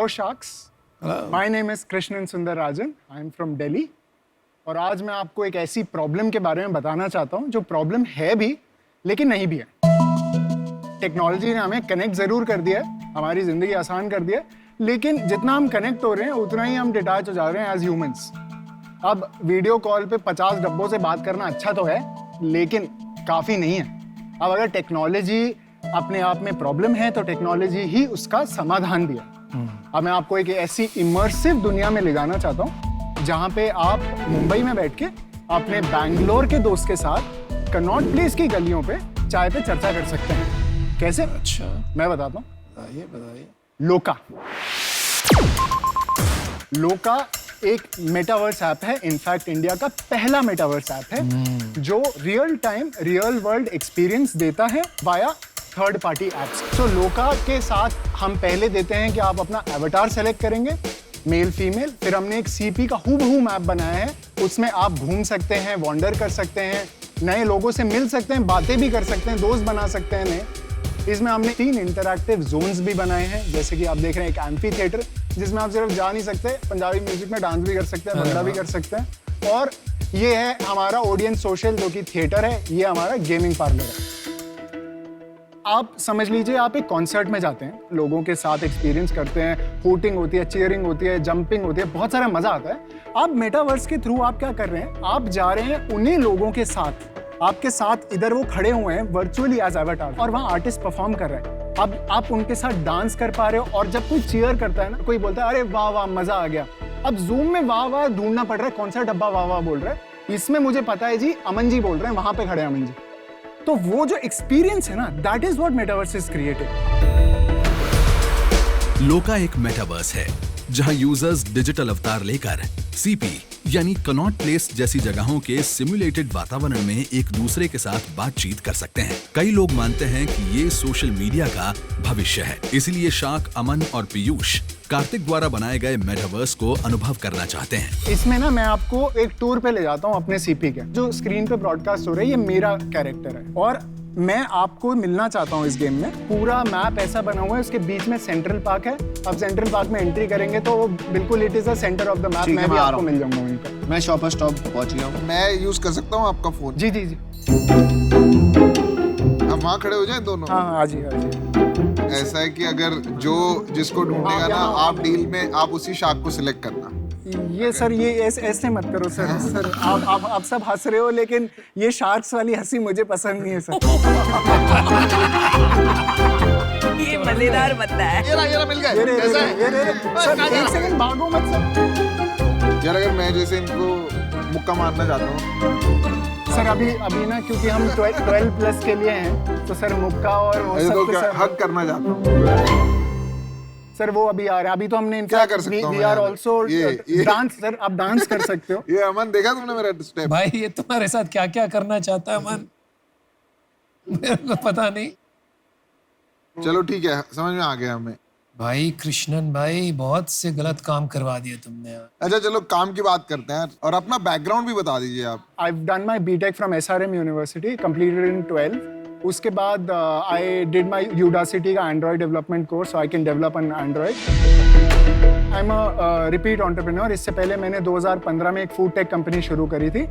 Sharks. My name is Krishnan Sundararajan. I am from Delhi. और आज मैं आपको एक ऐसी प्रॉब्लम के बारे में बताना चाहता हूँ जो प्रॉब्लम है भी लेकिन नहीं भी है। टेक्नोलॉजी ने हमें कनेक्ट जरूर कर दिया है, हमारी जिंदगी आसान कर दिया है, लेकिन जितना हम कनेक्ट हो रहे हैं उतना ही हम डिटैच हो जा रहे हैं एज ह्यूमंस। अब वीडियो कॉल पे 50 डब्बों से बात करना अच्छा तो है, लेकिन काफी नहीं है। अब अगर टेक्नोलॉजी अपने आप में प्रॉब्लम है तो टेक्नोलॉजी ही उसका समाधान भी है। अब मैं आपको एक ऐसी इमर्सिव दुनिया में ले जाना चाहता हूँ जहाँ पे आप मुंबई में बैठ के अपने बैंगलोर के दोस्त के साथ कनॉट प्लेस की गलियों पे चाय पे चर्चा कर सकते हैं। कैसे? अच्छा, मैं बताता हूँ। बताइए। लोका एक मेटावर्स ऐप है, इनफैक्ट इंडिया का पहला मेटावर्स ऐप है जो real time real world experience देता है वाया थर्ड पार्टी एप्स। तो लोका के साथ हम पहले देते हैं कि आप अपना एवटार सेलेक्ट करेंगे, मेल फीमेल, फिर हमने एक सीपी का हूबहू मैप बनाया है, उसमें आप घूम सकते हैं, वॉन्डर कर सकते हैं, नए लोगों से मिल सकते हैं, बातें भी कर सकते हैं, दोस्त बना सकते हैं नए। इसमें हमने 3 इंटरैक्टिव जोन्स भी बनाए हैं, जैसे कि आप देख रहे हैं एक एम्फी थिएटर जिसमें आप सिर्फ जा नहीं सकते, पंजाबी म्यूजिक में डांस भी कर सकते हैं, भंगड़ा भी कर सकते हैं। और ये है हमारा ऑडियंस सोशल जो कि थिएटर है, ये हमारा गेमिंग पार्लर है। आप समझ लीजिए आप एक कॉन्सर्ट में जाते हैं, लोगों के साथ एक्सपीरियंस करते हैं, हूटिंग होती है, चीयरिंग होती है, जंपिंग होती है, बहुत सारा मजा आता है। आप मेटावर्स के थ्रू आप क्या कर रहे हैं, आप जा रहे हैं उन्हीं लोगों के साथ, आपके साथ इधर वो खड़े हुए हैं वर्चुअली एज एवटार, और वहाँ आर्टिस्ट परफॉर्म कर रहे हैं। अब आप उनके साथ डांस कर पा रहे हो, और जब कोई चीयर करता है ना, कोई बोलता है अरे वाह वाह मजा आ गया, अब जूम में वाह वाह ढूंढना पड़ रहा है, कौन सा डब्बा वाह वाह बोल रहा है। इसमें मुझे पता है जी अमन जी बोल रहे हैं, वहां पे खड़े अमन जी। तो वो जो एक्सपीरियंस है ना, that is what metaverse is creating. लोका एक मेटावर्स है जहां यूजर्स डिजिटल अवतार लेकर सीपी यानी कनॉट प्लेस जैसी जगहों के सिमुलेटेड वातावरण में एक दूसरे के साथ बातचीत कर सकते हैं। कई लोग मानते हैं कि ये सोशल मीडिया का भविष्य है, इसलिए शाक, अमन और पीयूष कार्तिक द्वारा बनाए गए मेटावर्स को अनुभव करना चाहते हैं। इसमें ना मैं आपको एक टूर पे ले जाता हूँ अपने सीपी के, जो स्क्रीन पे ब्रॉडकास्ट हो रहा है, ये मेरा कैरेक्टर है और मैं आपको मिलना चाहता हूँ इस गेम में। पूरा मैप ऐसा बना हुआ है, उसके बीच में सेंट्रल पार्क है। अब सेंट्रल पार्क में एंट्री करेंगे तो वो बिल्कुल it is the centre of the map. मैं भी आपको मिल जाऊंगा वहीं पर। मैं शॉपर स्टॉप पहुंच गया हूँ। मैं यूज कर सकता हूँ आपका फोन? जी जी जी। अब वहाँ खड़े हो जाएं दोनों? हाँ हाँ जी हाँ जी। ऐसा है कि अगर जो जिसको ढूंढेगा ना, आप डील में आप उसी शार्क को सिलेक्ट करना। ये सर ये ऐसे मत करो सर। सर आप सब हंस रहे हो, लेकिन ये शार्क्स वाली हंसी मुझे पसंद नहीं है सर। ये मजेदार बंदा है। ये मिल गए। सर एक सेकंड भागो मत सर। यार अगर मैं जैसे इनको मुक्का मारना चाहता हूँ सर, अभी ना क्योंकि हम 12 प्लस के लिए हैं, तो सर मुक्का और वो सब तो सर हक करना चाहता हूँ सर, वो अभी आ रहा है। अभी तो हमने क्या कर सकता हूँ? We are also dance sir, आप डांस कर सकते हो। ये अमन देखा तुमने मेरा स्टेप? भाई ये तुम्हारे साथ क्या क्या करना चाहता है अमन, मेरे को पता नहीं। चलो ठीक है, समझ में आ गया हमें। भाई कृष्णन भाई, बहुत से गलत काम करवा दिए तुमने यार। अच्छा चलो काम की बात करते हैं, और अपना बैकग्राउंड भी बता दीजिए आप। I've done my B.Tech from SRM University, completed in 12. उसके बाद I did my Udacity का Android development course, so I can develop on Android. I'm a repeat entrepreneur. इससे पहले मैंने 2015 में एक फूड टेक कंपनी शुरू करी थी,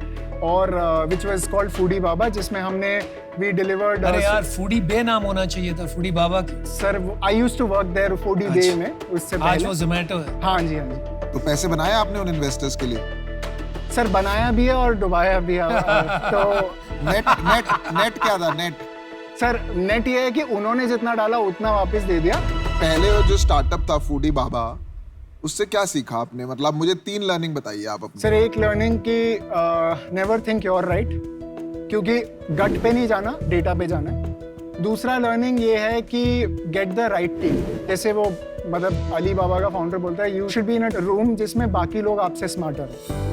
और which was called Foodie Baba, जिसमें हमने we delivered. अरे यार फूडी बे नाम होना चाहिए था, फूडी बाबा की। Sir I used to work there Foodie Bay में, उससे आज पहले। वो जोमेटो है। हाँ जी हाँ जी। तो पैसे बनाए आपने उन इन्वेस्टर्स के लिए? सर बनाया भी है और डुबाया भी है। तो नेट क्या था? नेट सर नेट ये है कि उन्होंने जितना डाला उतना वापस दे दिया। पहले वो जो स्टार्टअप था फूडी बाबा, उससे क्या सीखा आपने? मतलब मुझे 3 लर्निंग बताइए आप अपनी। सर एक लर्निंग की never think you are right, क्योंकि गट पे नहीं जाना, डेटा पे जाना है। दूसरा लर्निंग ये है कि गेट द राइट टीम। जैसे वो मतलब अली बाबा का फाउंडर बोलता है, you should be in a room जिसमें बाकी लोग आपसे स्मार्टर हैं।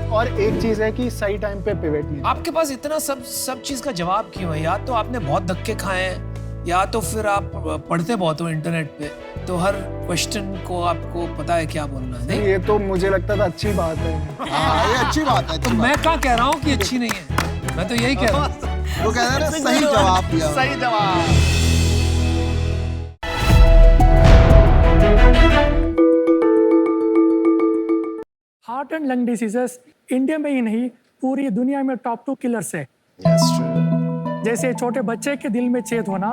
और एक चीज है कि सही टाइम पे पिवट नहीं। आपके पास इतना सब चीज का जवाब क्यों है? या तो आपने बहुत धक्के खाए हैं, या तो फिर आप पढ़ते बहुत हो इंटरनेट पे, तो हर क्वेश्चन को आपको पता है क्या बोलना है। नहीं ये तो मुझे लगता था अच्छी बात है। हाँ ये अच्छी बात है। तो मैं क्या कह रहा हूँ कि अच्छी नहीं है, मैं तो यही कह रहा हूँ। वो कह रहे हैं सही जवाब दिया। सही जवाब। Heart and lung diseases India में ही नहीं पूरी दुनिया में टॉप 2 किलर्स है। जैसे छोटे बच्चे के दिल में छेद होना,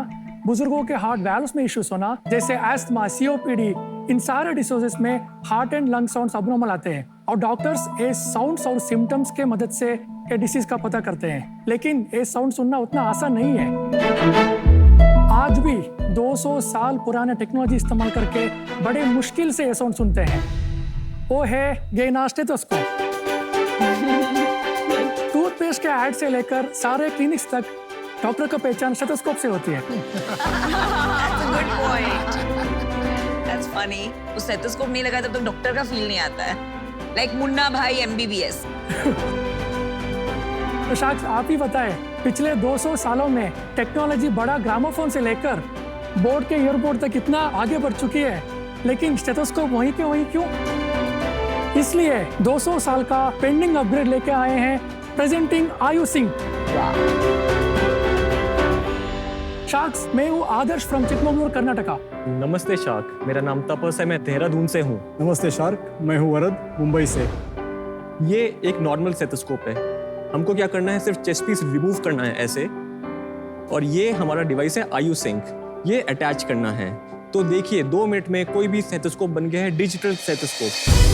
बुजुर्गों के हार्ट वैल्व्स में इश्यूज होना, जैसे एस्थमा, सीओपीडी, इन सारे डिसीजेस में heart and lung sounds abnormal आते हैं और डॉक्टर्स ये साउंड्स और सिम्टम्स के मदद से ये डिसीज का पता करते हैं। लेकिन ये साउंड सुनना उतना आसान नहीं है। आज भी 200 साल पुराने टेक्नोलॉजी इस्तेमाल करके बड़े मुश्किल से ये साउंड सुनते हैं। वो है गेना स्टेथोस्कोप। टूथपेस्ट के ऐड से लेकर सारे क्लिनिक्स तक डॉक्टर का पहचान स्टेथोस्कोप से होती है। That's a good point. That's funny. उस स्टेथोस्कोप नहीं लगा तब तक डॉक्टर का फील नहीं आता है। Like मुन्ना भाई MBBS. तो साक्ष आप ही बताएं, पिछले 200 सालों में टेक्नोलॉजी बड़ा ग्रामोफोन से लेकर बोर्ड के ईयरपोर्ट तक कितना आगे बढ़ चुकी है, लेकिन स्टेथोस्कोप वहीं के वहीं क्यों? इसलिए 200 साल का पेंडिंग अपग्रेड लेके आए हैं प्रेजेंटिंग आयु सिंह। शाक्स, मैं हूँ आदर्श फ्रॉम चिकमंगलुरु, कर्नाटका। नमस्ते शार्क, मेरा नाम तपस है, मैं देहरादून से हूँ। नमस्ते शार्क, मैं हूँ वरद, मुंबई से। ये एक नॉर्मल स्टेथोस्कोप है। हमको क्या करना है, सिर्फ चेस्ट पीस रिमूव करना है ऐसे, और ये हमारा डिवाइस है आयु सिंक, ये अटैच करना है। तो देखिए 2 मिनट में कोई भी स्टेथोस्कोप बन गया है डिजिटल स्टेथोस्कोप।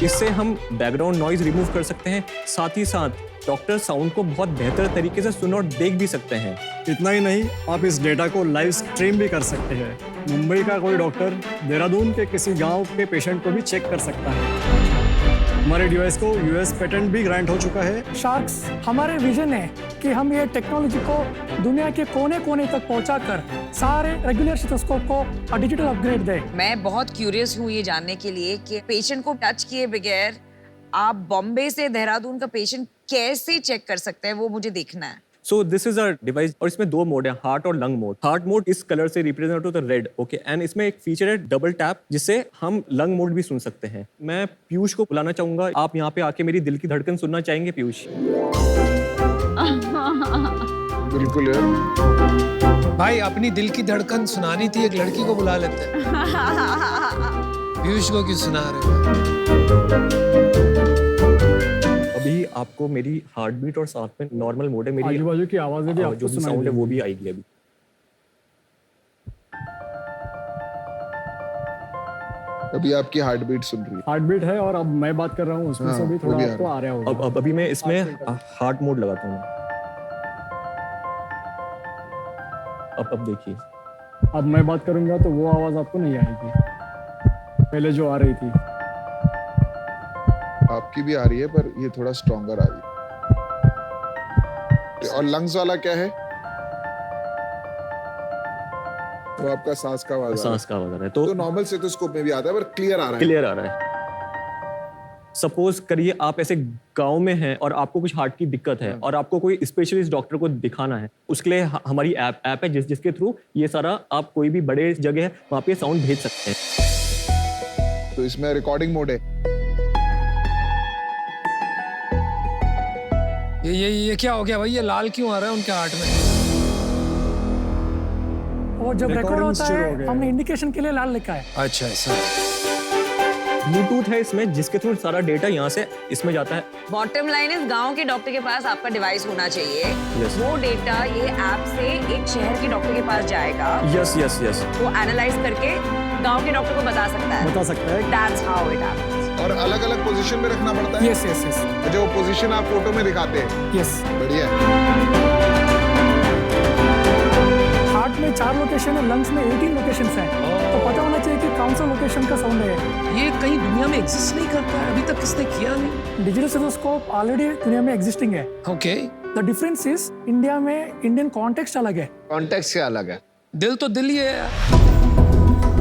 इससे हम बैकग्राउंड नॉइज रिमूव कर सकते हैं, साथ ही साथ डॉक्टर साउंड को बहुत बेहतर तरीके से सुन और देख भी सकते हैं। इतना ही नहीं, आप इस डेटा को लाइव स्ट्रीम भी कर सकते हैं। मुंबई का कोई डॉक्टर देहरादून के किसी गांव के पेशेंट को भी चेक कर सकता है। हमारे डिवाइस को यूएस पेटेंट भी ग्रांट हो चुका है। शार्क्स, हमारे विजन है कि हम ये टेक्नोलॉजी को दुनिया के कोने कोने तक पहुंचाकर सारे रेगुलर स्टेथोस्कोप को डिजिटल अपग्रेड दें। मैं बहुत क्यूरियस हूँ ये जानने के लिए कि पेशेंट को टच किए बगैर आप बॉम्बे से देहरादून का पेशेंट कैसे चेक कर सकते हैं, वो मुझे देखना है। So this is our device और इसमें 2 मोड है, हार्ट और लंग मोड। हार्ट मोड इस कलर से रिप्रेजेंट होता है रेड, ओके, एंड इसमें एक फीचर है डबल टैप, जिससे हम लंग मोड भी सुन सकते हैं। मैं पीयूष को बुलाना चाहूंगा, आप यहाँ पे आके मेरी दिल की धड़कन सुनना चाहेंगे पीयूष? बिल्कुल यार। भाई अपनी दिल की धड़कन सुनानी थी, एक लड़की को बुला लेते हैं। पीयूष को क्यों सुना रहे हो? अभी आपको मेरी हार्ट बीट और साथ में नॉर्मल मोड है, मेरी आजू बाजू की आवाजें भी आपको जो भी सुनाई साउंड है वो देंगी। भी आएगी अभी। अभी आपकी हार्ट बीट सुन रही है। हार्ट बीट है और अब मैं बात कर रहा हूँ उसमें से भी वो थोड़ा भी आ आपको आ रहा होगा। अब अभी मैं इसमें हार्ट मोड लगाता हूँ। अब देखिए, अब मैं बात करूंगा तो वो आवाज आपको नहीं आएगी, पहले जो आ रही थी। आपकी भी आ रही है पर ये थोड़ा स्ट्रॉन्गर आ रही है। और लंग्स वाला क्या है? तो आपका सांस का आवाज आ रहा है। सांस का आवाज आ रहा है, तो तो नॉर्मल स्टेथोस्कोप में भी आता है पर क्लियर आ रहा है। क्लियर आ रहा है। सपोज करिए आप ऐसे गांव में हैं और आपको कुछ हार्ट की दिक्कत है और आपको कोई स्पेशलिस्ट डॉक्टर को दिखाना है, उसके लिए हमारी ऐप है जिसके थ्रू ये सारा आप कोई भी बड़े जगह है वहाँ पे साउंड भेज सकते हैं। तो इसमें रिकॉर्डिंग मोड है। ये क्या हो गया भाई, ये लाल क्यों आ रहा है उनके हार्ट में? और जब रिकॉर्ड Recording होता शुरू हो है गया हमने है। इंडिकेशन के लिए लाल लिखा है। अच्छा ऐसा। ब्लूटूथ है इसमें जिसके थ्रू सारा डेटा यहाँ से इसमें जाता है। बॉटम लाइन इस गांव के डॉक्टर के पास आपका डिवाइस होना चाहिए। Yes. वो डेटा ये ऐप से एक शहर के डॉक्टर के पास जाएगा, यस यस यस। वो एनालाइज करके गांव के डॉक्टर को बता सकता है। बता सकता है। That's how it happens. और अलग अलग पोजीशन में रखना पड़ता है। यस यस यस जो पोजीशन आप फोटो में दिखाते हैं। यस। बढ़िया है। हार्ट में 4 लोकेशन है, लंग्स में 18 लोकेशन है, तो पता होना चाहिए कि कौन सा लोकेशन का साउंड है। ये कहीं दुनिया में एग्जिस्ट नहीं करता है, अभी तक किसने किया नहीं। डिजिटल स्टेथोस्कोप ऑलरेडी दुनिया में एग्जिस्टिंग है। Okay, the difference is India में इंडियन कॉन्टेक्स्ट अलग है। कॉन्टेक्स्ट क्या अलग है? दिल तो दिल ही है।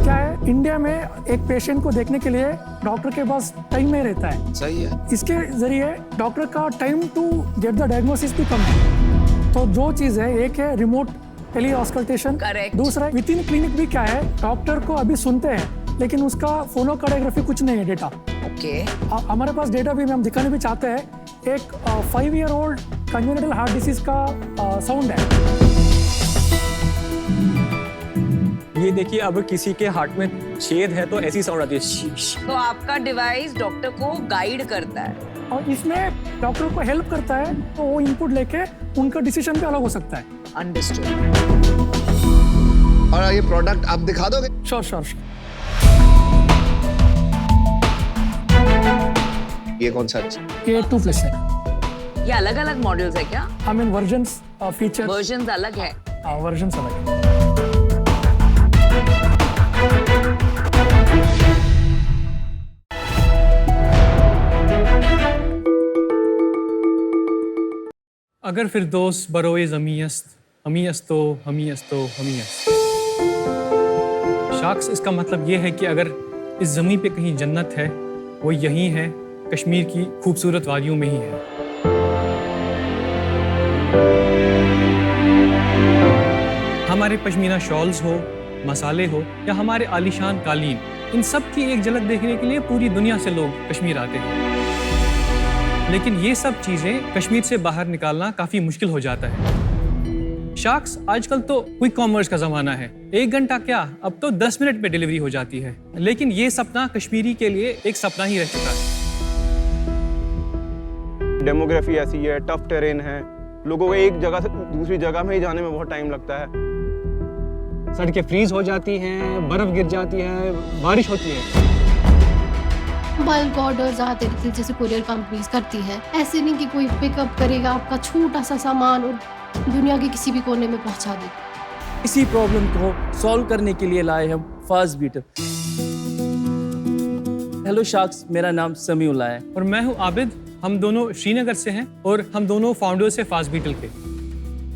क्या है, इंडिया में एक पेशेंट को देखने के लिए डॉक्टर के पास टाइम नहीं रहता है। सही है। इसके जरिए डॉक्टर का time to get the diagnosis भी कम है। तो दो चीज है, एक है रिमोट टेली ऑस्कल्टेशन, Correct. दूसरा विद इन क्लिनिक भी क्या है, डॉक्टर को अभी सुनते हैं लेकिन उसका फोनोकार्डियोग्राफी कुछ नहीं है डेटा। Okay. हमारे पास डेटा भी हम दिखाने भी चाहते हैं। एक 5-year-old कंजेनिटल हार्ट डिसीज का साउंड है। ये देखिए, अब किसी के हार्ट में छेद है तो ऐसी साउंड आती है शीश। तो आपका डिवाइस डॉक्टर को गाइड करता है। और इसमें डॉक्टर को हेल्प करता है, तो वो इनपुट लेके उनका डिसीजन भी अलग हो सकता है। अंडरस्टूड। और ये प्रोडक्ट आप दिखा दोगे? Sure sure. ये कौन सा? ये 2+ है। ये अलग अलग मॉडल्स है क्या? I mean versions, features, versions अलग है। वर्जन्स अलग है। अगर फिरदौस बरोए ज़मीयस्त, हमीयस्तो हमीयस्तो हमीयस्त। शाख्स, इसका मतलब ये है कि अगर इस ज़मीन पे कहीं जन्नत है, वो यहीं है, कश्मीर की खूबसूरत वादियों में ही है। हमारे पश्मीना शॉल्स हो, मसाले हो या हमारे आलीशान कालीन, इन सब की एक झलक देखने के लिए पूरी दुनिया से लोग कश्मीर आते हैं। लेकिन ये सब चीजें कश्मीर से बाहर निकालना काफी मुश्किल हो जाता है। शाख्स, आजकल तो क्विक कॉमर्स का जमाना है। 1 घंटा क्या, अब तो 10 मिनट में डिलीवरी हो जाती है। लेकिन ये सपना कश्मीरी के लिए एक सपना ही रह चुका है। डेमोग्राफी ऐसी है, टफ टेरेन है, लोगों को एक जगह से दूसरी जगह में ही जाने में बहुत टाइम लगता है। सड़कें फ्रीज हो जाती हैं, बर्फ गिर जाती है, बारिश होती है। बल्क ऑर्डर्स आते रहते हैं जैसे कुरियर कंपनीज करती है। ऐसे नहीं कि कोई पिकअप करेगा आपका छोटा सा सामान और दुनिया के किसी भी कोने में पहुंचा दे। इसी प्रॉब्लम को सॉल्व करने के लिए लाए हम फास्ट बीटल। हेलो शाख्स, मेरा नाम समीउल्लाह है और मैं हूँ आबिद। हम दोनों श्रीनगर से हैं और हम दोनों फाउंडर्स हैं फास्ट बीटल के।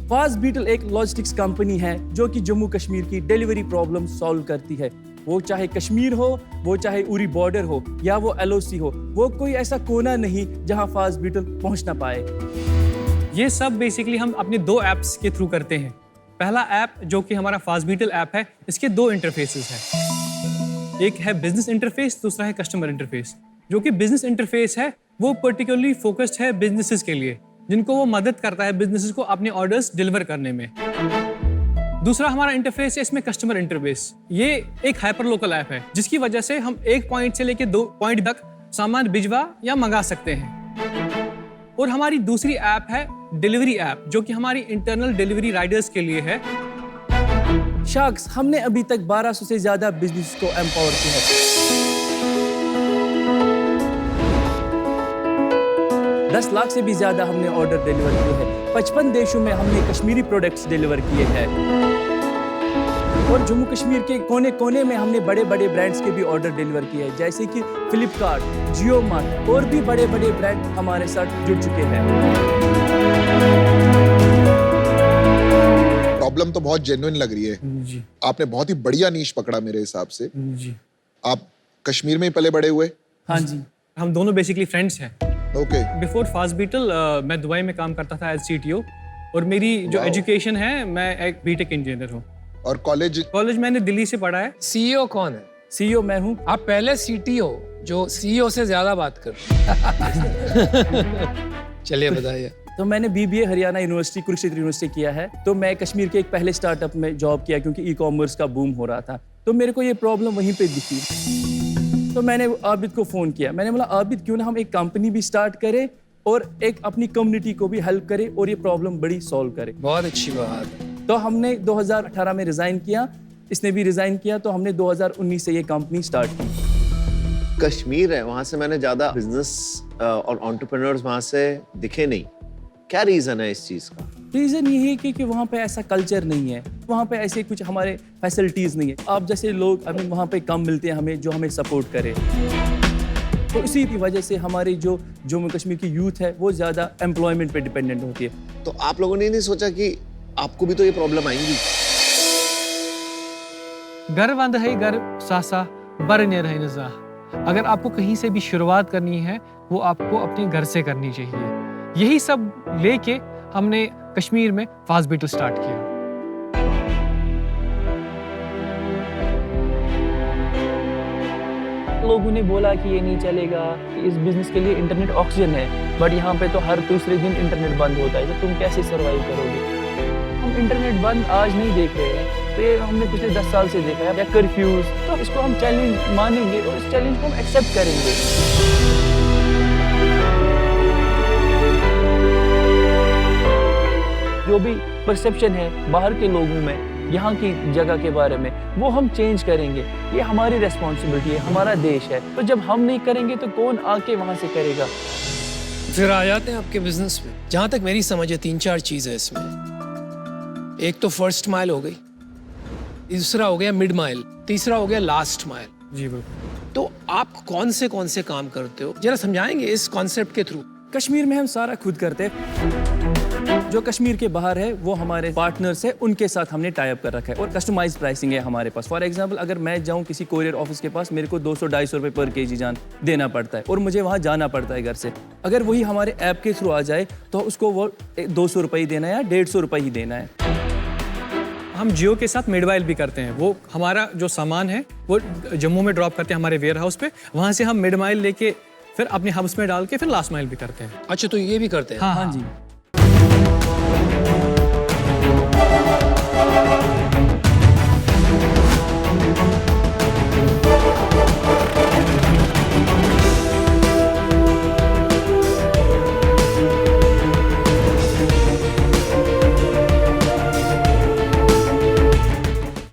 फास्ट बीटल एक लॉजिस्टिक्स कंपनी है जो कि जम्मू कश्मीर की डिलीवरी प्रॉब्लम सॉल्व करती है। वो चाहे कश्मीर हो, वो चाहे उरी बॉर्डर हो या वो LOC हो, वो कोई ऐसा कोना नहीं जहां फास्ट बीटल पहुंच ना पाए। ये सब बेसिकली हम अपने 2 ऐप्स के थ्रू करते हैं। पहला ऐप जो कि हमारा फास्ट बीटल ऐप है, इसके 2 इंटरफेसेस हैं। एक है बिजनेस इंटरफेस, दूसरा है कस्टमर इंटरफेस। जो कि बिजनेस इंटरफेस है वो पर्टिकुलरली फोकस्ड है बिजनेसेस के लिए, जिनको वो मदद करता है बिजनेसेस को अपने ऑर्डर्स डिलीवर करने में। दूसरा हमारा इंटरफेस है इसमें कस्टमर इंटरफेस। ये एक हाइपर लोकल ऐप है जिसकी वजह से हम एक पॉइंट से लेकर 2 पॉइंट तक सामान भिजवा या मंगा सकते हैं। और हमारी दूसरी ऐप है डिलीवरी ऐप, जो कि हमारी इंटरनल डिलीवरी राइडर्स के लिए है। शाख्स, हमने अभी तक 1200 से ज्यादा बिजनेस को एम्पावर किया है। 10 लाख से भी ज्यादा हमने ऑर्डर डिलीवर किए हैं। 55 देशों में हमने कश्मीरी प्रोडक्ट्स डिलीवर किए हैं। और जम्मू कश्मीर के कोने कोने में हमने बड़े बड़े ब्रांड्स के भी ऑर्डर डिलीवर किए हैं, जैसे कि फ्लिपकार्ट, जियो मार्ट और भी बड़े बड़े ब्रांड हमारे साथ जुड़ चुके हैं। प्रॉब्लम तो बहुत जेन्युइन लग रही है जी। आपने बहुत ही बढ़िया नीश पकड़ा मेरे हिसाब से। जी। आप कश्मीर में ही पले बड़े हुए? हाँ जी, हम दोनों बेसिकली फ्रेंड्स हैं। ओके। बिफोर फास्ट बीटल मैं दुबई में काम करता था एज CTO और मेरी जो एजुकेशन है, मैं एक बीटेक इंजीनियर हूँ। और कॉलेज मैंने दिल्ली से पढ़ा है। CEO कौन है? CEO मैं हूँ। आप पहले CTO जो CEO से ज्यादा बात कर चलिए बताइए। तो मैंने BBA Haryana university, Kurukshetra university किया है। तो मैं कश्मीर के एक पहले स्टार्टअप में जॉब किया क्योंकि ई-कॉमर्स का बूम हो रहा था। तो मेरे को ये प्रॉब्लम वहीं पे दिखी। तो मैंने आबिद को फ़ोन किया। मैंने बोला, आबिद क्यों ना हम एक कंपनी भी स्टार्ट करें और एक अपनी कम्युनिटी को भी हेल्प करें और ये प्रॉब्लम बड़ी सॉल्व करें। बहुत अच्छी बात है। तो हमने 2018 में रिज़ाइन किया, इसने भी रिज़ाइन किया, तो हमने 2019 से ये कंपनी स्टार्ट की। कश्मीर है, वहाँ से मैंने ज़्यादा बिजनेस और एंटरप्रेन्योर्स वहाँ से दिखे नहीं। क्या रीज़न है इस चीज़ का? रीज़न यही है कि वहाँ पे ऐसा कल्चर नहीं है, वहाँ पे ऐसे कुछ हमारे फैसिलिटीज़ नहीं है। आप जैसे लोग हमें वहाँ पे कम मिलते हैं, हमें जो हमें सपोर्ट करे। तो इसी की वजह से हमारी जो जम्मू कश्मीर की यूथ है वो ज़्यादा एम्प्लॉयमेंट पे डिपेंडेंट होती है। तो आप लोगों ने नहीं सोचा कि आपको भी तो ये प्रॉब्लम आएंगी? घर वंद है घर सासा बरने रहे नजा। अगर आपको कहीं से भी शुरुआत करनी है, वो आपको अपने घर से करनी चाहिए। यही सब लेके हमने कश्मीर में फास्ट बीटल स्टार्ट किया। लोगों ने बोला कि ये नहीं चलेगा, कि इस बिजनेस के लिए इंटरनेट ऑक्सीजन है, बट यहाँ पे तो हर दूसरे दिन इंटरनेट बंद होता है, तो तुम कैसे सर्वाइव करोगे? हम इंटरनेट बंद आज नहीं देख रहे हैं, तो ये हमने पिछले 10 साल से देखा है, या कर्फ्यूज, तो इसको हम चैलेंज मानेंगे और इस चैलेंज को हम एक्सेप्ट करेंगे। जो भी परसेप्शन है बाहर के लोगों में यहाँ की जगह के बारे में, वो हम चेंज करेंगे। ये हमारी रेस्पॉन्सिबिलिटी है, हमारा देश है। तो जब हम नहीं करेंगे तो कौन आके वहाँ से करेगा? फिर आ जाते हैं आपके बिजनेस में। जहाँ तक मेरी समझ है 3-4 चीज़ है इसमें। एक तो फर्स्ट माइल हो गई, दूसरा हो गया मिड माइल, तीसरा हो गया लास्ट माइल। जी बिल्कुल। तो आप कौन से काम करते हो, जरा समझाएंगे इस कॉन्सेप्ट के थ्रू? कश्मीर में हम सारा खुद करते हैं। जो कश्मीर के बाहर है वो हमारे पार्टनर्स है, उनके साथ हमने टाई अप कर रखा है और कस्टमाइज प्राइसिंग है हमारे पास। फॉर एग्जांपल, अगर मैं जाऊं किसी कोरियर ऑफिस के पास, मेरे को 200-250 रुपए पर केजी जान देना पड़ता है और मुझे वहां जाना पड़ता है घर से। अगर वही हमारे ऐप के थ्रू आ जाए तो उसको वो 200 रुपये ही देना है या 150 रुपये ही देना है। हम जियो के साथ मिडवाइल भी करते हैं। वो हमारा जो सामान है वो जम्मू में ड्रॉप करते हैं हमारे वेयर हाउस पे, वहाँ से हम मिड माइल लेके फिर अपने हब्स में डाल के फिर लास्ट माइल भी करते हैं। अच्छा, तो ये भी करते हैं? हाँ जी।